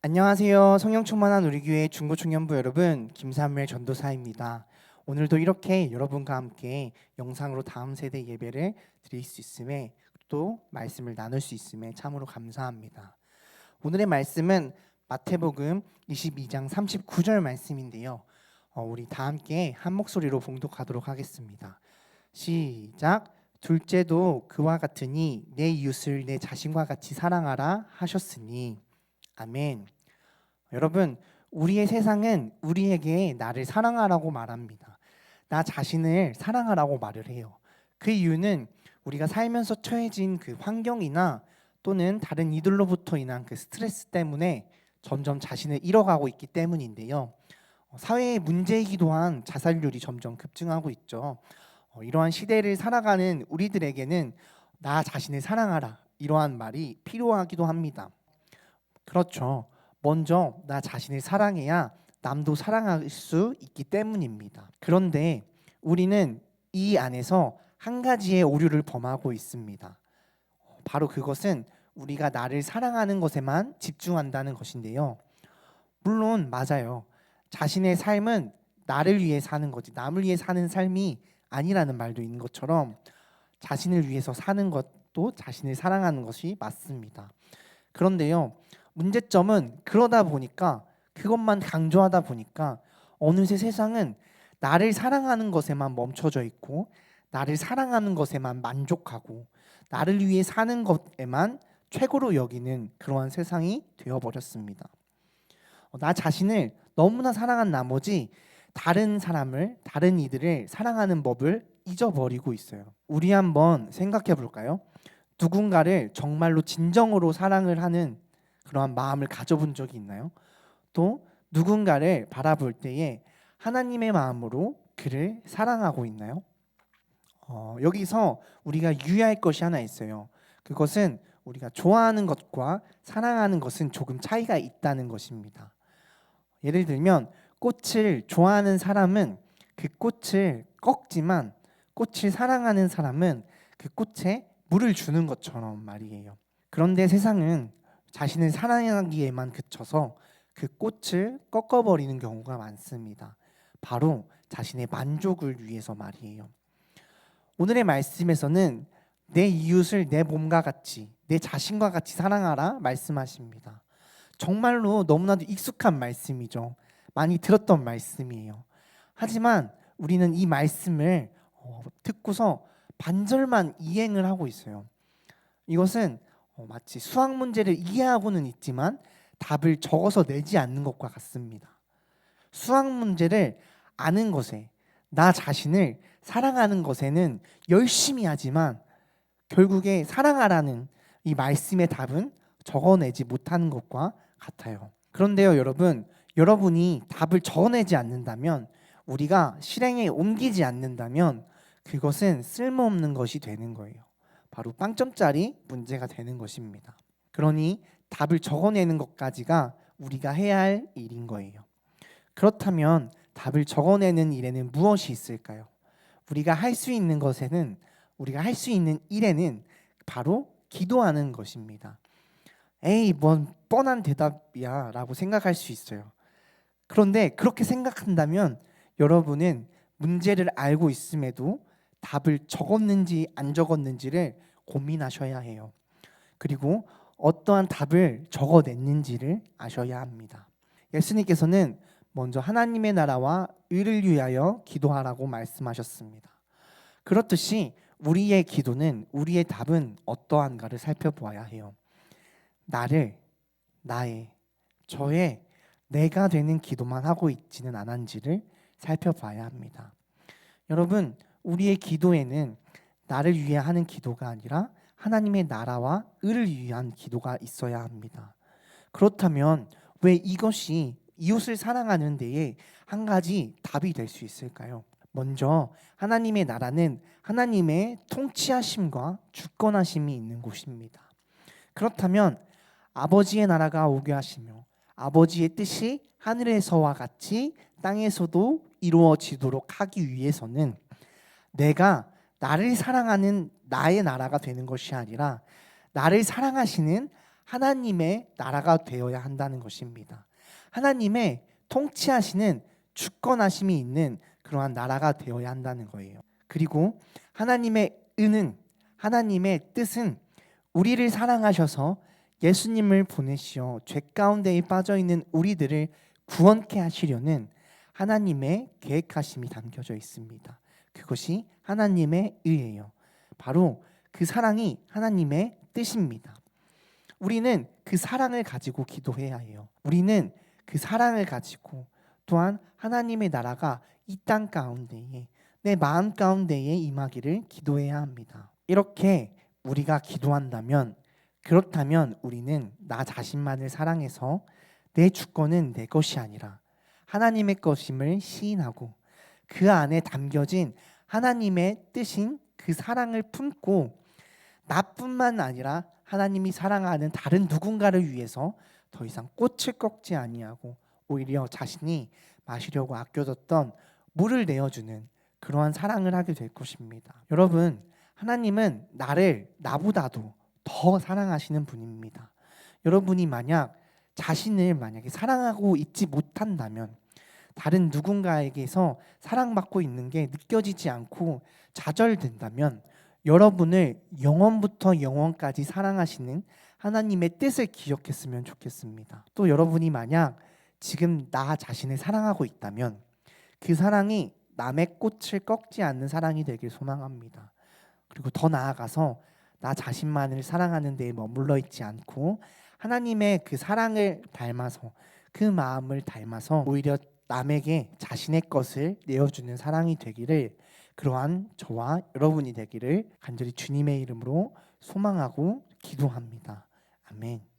안녕하세요. 성령 충만한 우리 교회 중고청년부 여러분, 김사무엘 전도사입니다. 오늘도 이렇게 여러분과 함께 영상으로 다음 세대 예배를 드릴 수 있음에, 또 말씀을 나눌 수 있음에 참으로 감사합니다. 오늘의 말씀은 마태복음 22장 39절 말씀인데요. 우리 다 함께 한 목소리로 봉독하도록 하겠습니다. 시작. 둘째도 그와 같으니 내 이웃을 내 자신과 같이 사랑하라 하셨으니. 아멘. 여러분, 우리의 세상은 우리에게 나를 사랑하라고 말합니다. 나 자신을 사랑하라고 말을 해요. 그 이유는 우리가 살면서 처해진 그 환경이나 또는 다른 이들로부터 인한 그 스트레스 때문에 점점 자신을 잃어가고 있기 때문인데요. 사회의 문제이기도 한 자살률이 점점 급증하고 있죠. 이러한 시대를 살아가는 우리들에게는 나 자신을 사랑하라, 이러한 말이 필요하기도 합니다. 그렇죠. 먼저 나 자신을 사랑해야 남도 사랑할 수 있기 때문입니다. 그런데 우리는 이 안에서 한 가지의 오류를 범하고 있습니다. 바로 그것은 우리가 나를 사랑하는 것에만 집중한다는 것인데요. 물론 맞아요. 자신의 삶은 나를 위해 사는 거지, 남을 위해 사는 삶이 아니라는 말도 있는 것처럼 자신을 위해서 사는 것도 자신을 사랑하는 것이 맞습니다. 그런데요, 문제점은 그러다 보니까, 그것만 강조하다 보니까 어느새 세상은 나를 사랑하는 것에만 멈춰져 있고, 나를 사랑하는 것에만 만족하고, 나를 위해 사는 것에만 최고로 여기는 그러한 세상이 되어버렸습니다. 나 자신을 너무나 사랑한 나머지 다른 사람을, 다른 이들을 사랑하는 법을 잊어버리고 있어요. 우리 한번 생각해 볼까요? 누군가를 정말로 진정으로 사랑을 하는 그러한 마음을 가져본 적이 있나요? 또 누군가를 바라볼 때에 하나님의 마음으로 그를 사랑하고 있나요? 여기서 우리가 유의할 것이 하나 있어요. 그것은 우리가 좋아하는 것과 사랑하는 것은 조금 차이가 있다는 것입니다. 예를 들면 꽃을 좋아하는 사람은 그 꽃을 꺾지만, 꽃을 사랑하는 사람은 그 꽃에 물을 주는 것처럼 말이에요. 그런데 세상은 자신을 사랑하기에만 그쳐서 그 꽃을 꺾어버리는 경우가 많습니다. 바로 자신의 만족을 위해서 말이에요. 오늘의 말씀에서는 내 이웃을 내 몸과 같이, 내 자신과 같이 사랑하라 말씀하십니다. 정말로 너무나도 익숙한 말씀이죠. 많이 들었던 말씀이에요. 하지만 우리는 이 말씀을 듣고서 반절만 이행을 하고 있어요. 이것은 마치 수학 문제를 이해하고는 있지만 답을 적어서 내지 않는 것과 같습니다. 수학 문제를 아는 것에, 나 자신을 사랑하는 것에는 열심히 하지만 결국에 사랑하라는 이 말씀의 답은 적어내지 못하는 것과 같아요. 그런데요, 여러분, 여러분이 답을 적어내지 않는다면, 우리가 실행에 옮기지 않는다면 그것은 쓸모없는 것이 되는 거예요. 바로 빵점짜리 문제가 되는 것입니다. 그러니 답을 적어내는 것까지가 우리가 해야 할 일인 거예요. 그렇다면 답을 적어내는 일에는 무엇이 있을까요? 우리가 할 수 있는 것에는, 우리가 할 수 있는 일에는 바로 기도하는 것입니다. 에이, 뭔 뻔한 대답이야 라고 생각할 수 있어요. 그런데 그렇게 생각한다면 여러분은 문제를 알고 있음에도 답을 적었는지 안 적었는지를 고민하셔야 해요. 그리고 어떠한 답을 적어냈는지를 아셔야 합니다. 예수님께서는 먼저 하나님의 나라와 의를 위하여 기도하라고 말씀하셨습니다. 그렇듯이 우리의 기도는, 우리의 답은 어떠한가를 살펴보아야 해요. 나를, 나의, 저의, 내가 되는 기도만 하고 있지는 않은지를 살펴봐야 합니다. 여러분, 우리의 기도에는 나를 위해 하는 기도가 아니라 하나님의 나라와 의를 위한 기도가 있어야 합니다. 그렇다면 왜 이것이 이웃을 사랑하는 데에 한 가지 답이 될 수 있을까요? 먼저 하나님의 나라는 하나님의 통치하심과 주권하심이 있는 곳입니다. 그렇다면 아버지의 나라가 오게 하시며 아버지의 뜻이 하늘에서와 같이 땅에서도 이루어지도록 하기 위해서는 내가 나를 사랑하는 나의 나라가 되는 것이 아니라 나를 사랑하시는 하나님의 나라가 되어야 한다는 것입니다. 하나님의 통치하시는 주권하심이 있는 그러한 나라가 되어야 한다는 거예요. 그리고 하나님의 은은, 하나님의 뜻은 우리를 사랑하셔서 예수님을 보내시어 죄 가운데에 빠져 있는 우리들을 구원케 하시려는 하나님의 계획하심이 담겨져 있습니다. 그것이 하나님의 의예요. 바로 그 사랑이 하나님의 뜻입니다. 우리는 그 사랑을 가지고 기도해야 해요. 우리는 그 사랑을 가지고 또한 하나님의 나라가 이 땅 가운데에, 내 마음 가운데에 임하기를 기도해야 합니다. 이렇게 우리가 기도한다면, 그렇다면 우리는 나 자신만을 사랑해서 내 주권은 내 것이 아니라 하나님의 것임을 시인하고 그 안에 담겨진 하나님의 뜻인 그 사랑을 품고 나뿐만 아니라 하나님이 사랑하는 다른 누군가를 위해서 더 이상 꽃을 꺾지 아니하고 오히려 자신이 마시려고 아껴뒀던 물을 내어주는 그러한 사랑을 하게 될 것입니다. 여러분, 하나님은 나보다도 더 사랑하시는 분입니다. 여러분이 자신을 만약에 사랑하고 있지 못한다면, 다른 누군가에게서 사랑받고 있는 게 느껴지지 않고 좌절된다면, 여러분을 영원부터 영원까지 사랑하시는 하나님의 뜻을 기억했으면 좋겠습니다. 또 여러분이 만약 지금 나 자신을 사랑하고 있다면 그 사랑이 남의 꽃을 꺾지 않는 사랑이 되길 소망합니다. 그리고 더 나아가서 나 자신만을 사랑하는 데에 머물러 있지 않고 하나님의 그 사랑을 닮아서, 그 마음을 닮아서 오히려 남에게 자신의 것을 내어주는 사랑이 되기를, 그러한 저와 여러분이 되기를 간절히 주님의 이름으로 소망하고 기도합니다. 아멘.